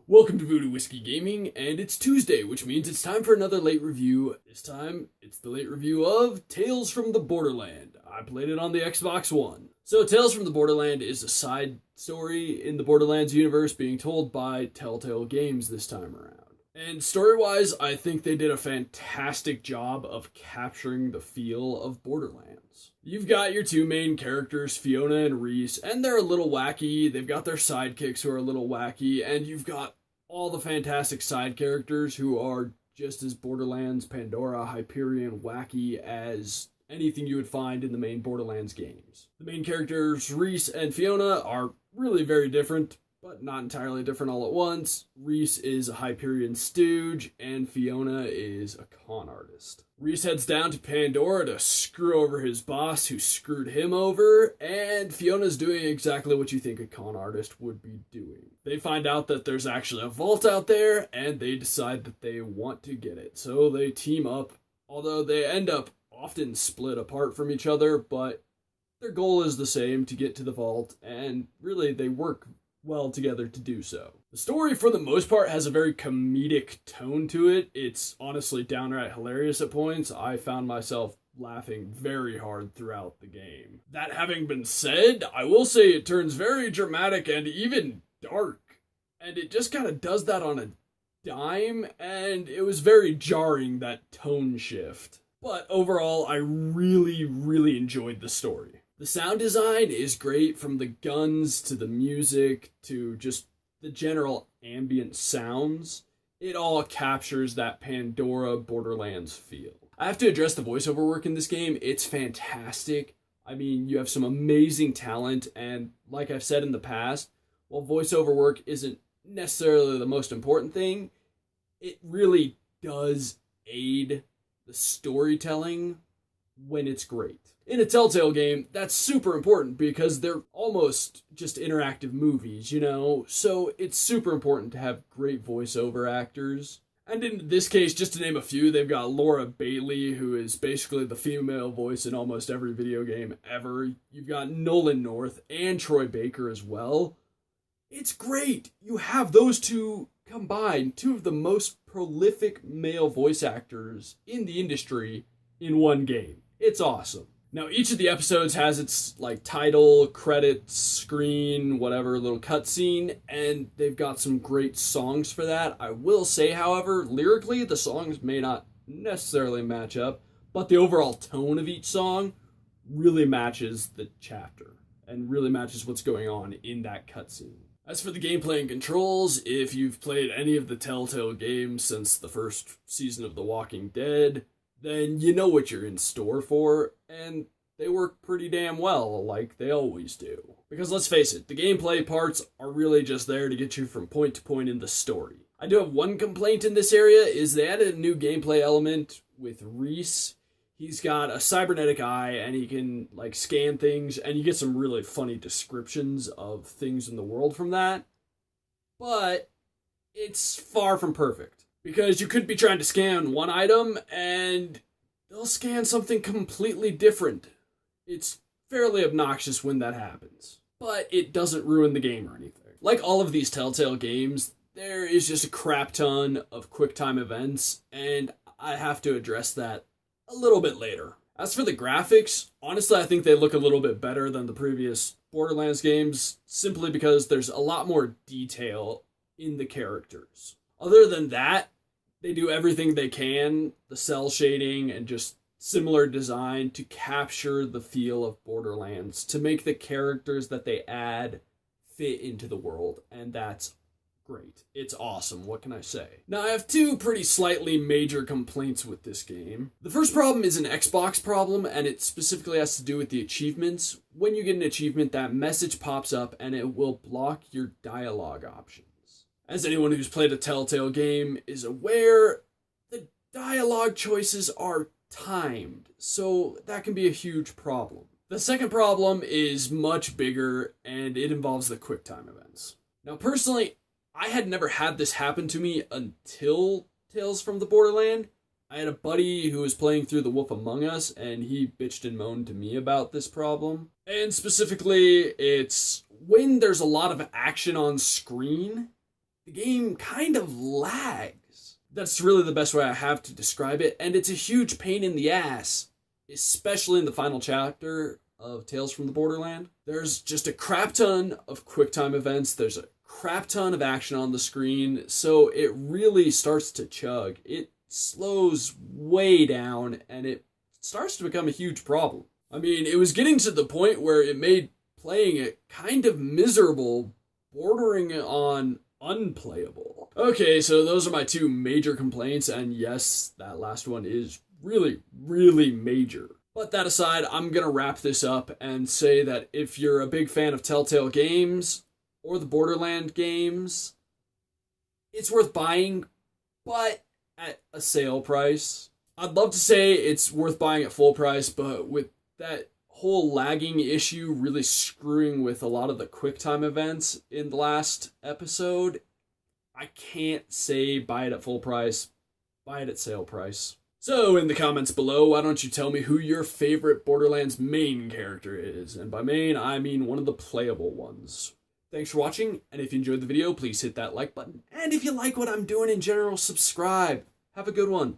Welcome to Voodoo Whiskey Gaming, and it's Tuesday, which means it's time for another late review. This time, it's the late review of Tales from the Borderland. I played it on the Xbox One. So, Tales from the Borderland is a side story in the Borderlands universe being told by Telltale Games this time around. And story-wise, I think they did a fantastic job of capturing the feel of Borderlands. You've got your two main characters, Fiona and Reese, and they're a little wacky. They've got their sidekicks who are a little wacky, and you've got all the fantastic side characters who are just as Borderlands, Pandora, Hyperion wacky as anything you would find in the main Borderlands games. The main characters, Reese and Fiona, are really very different, but not entirely different all at once. Reese is a Hyperion stooge, and Fiona is a con artist. Reese heads down to Pandora to screw over his boss who screwed him over, and Fiona's doing exactly what you think a con artist would be doing. They find out that there's actually a vault out there, and they decide that they want to get it. So they team up, although they end up often split apart from each other, but their goal is the same, to get to the vault, and really they work well together to do so. The story, for the most part, has a very comedic tone to it. It's honestly downright hilarious at points. I found myself laughing very hard throughout the game. That having been said, I will say it turns very dramatic and even dark. And it just kind of does that on a dime, and it was very jarring, that tone shift. But overall, I really enjoyed the story. The sound design is great, from the guns to the music to just the general ambient sounds. It all captures that Pandora Borderlands feel. I have to address the voiceover work in this game. It's fantastic. I mean, you have some amazing talent, and like I've said in the past, while voiceover work isn't necessarily the most important thing, it really does aid the storytelling when it's great. In a Telltale game, that's super important because they're almost just interactive movies, you know? So it's super important to have great voiceover actors. And in this case, just to name a few, they've got Laura Bailey, who is basically the female voice in almost every video game ever. You've got Nolan North and Troy Baker as well. It's great! You have those two combined, two of the most prolific male voice actors in the industry in one game. It's awesome. Now, each of the episodes has its, title, credits, screen, whatever, little cutscene, and they've got some great songs for that. I will say, however, lyrically, the songs may not necessarily match up, but the overall tone of each song really matches the chapter, and really matches what's going on in that cutscene. As for the gameplay and controls, if you've played any of the Telltale games since the first season of The Walking Dead, then you know what you're in store for, and they work pretty damn well, like they always do. Because let's face it, the gameplay parts are really just there to get you from point to point in the story. I do have one complaint in this area, is they added a new gameplay element with Reese. He's got a cybernetic eye, and he can, scan things, and you get some really funny descriptions of things in the world from that. But it's far from perfect. Because you could be trying to scan one item, and they'll scan something completely different. It's fairly obnoxious when that happens. But it doesn't ruin the game or anything. Like all of these Telltale games, there is just a crap ton of QuickTime events, and I have to address that a little bit later. As for the graphics, honestly, I think they look a little bit better than the previous Borderlands games, simply because there's a lot more detail in the characters. Other than that, they do everything they can, the cell shading and just similar design, to capture the feel of Borderlands, to make the characters that they add fit into the world, and that's great. It's awesome, what can I say? Now, I have two pretty slightly major complaints with this game. The first problem is an Xbox problem, and it specifically has to do with the achievements. When you get an achievement, that message pops up, and it will block your dialogue options. As anyone who's played a Telltale game is aware, the dialogue choices are timed, so that can be a huge problem. The second problem is much bigger, and it involves the QuickTime events. Now, personally, I had never had this happen to me until Tales from the Borderland. I had a buddy who was playing through The Wolf Among Us, and he bitched and moaned to me about this problem. And specifically, it's when there's a lot of action on screen, the game kind of lags. That's really the best way I have to describe it, and it's a huge pain in the ass, especially in the final chapter of Tales from the Borderland. There's just a crap ton of QuickTime events, there's a crap ton of action on the screen, so it really starts to chug. It slows way down, and it starts to become a huge problem. I mean, it was getting to the point where it made playing it kind of miserable, bordering on unplayable. Okay, so those are my two major complaints, and yes, that last one is really, really major. But that aside, I'm gonna wrap this up and say that if you're a big fan of Telltale games, or the Borderland games, it's worth buying, but at a sale price. I'd love to say it's worth buying at full price, but with that whole lagging issue really screwing with a lot of the QuickTime events in the last episode, I can't say buy it at full price, buy it at sale price. So in the comments below, why don't you tell me who your favorite Borderlands main character is? And by main, I mean one of the playable ones. Thanks for watching, and if you enjoyed the video, please hit that like button. And if you like what I'm doing in general, subscribe. Have a good one.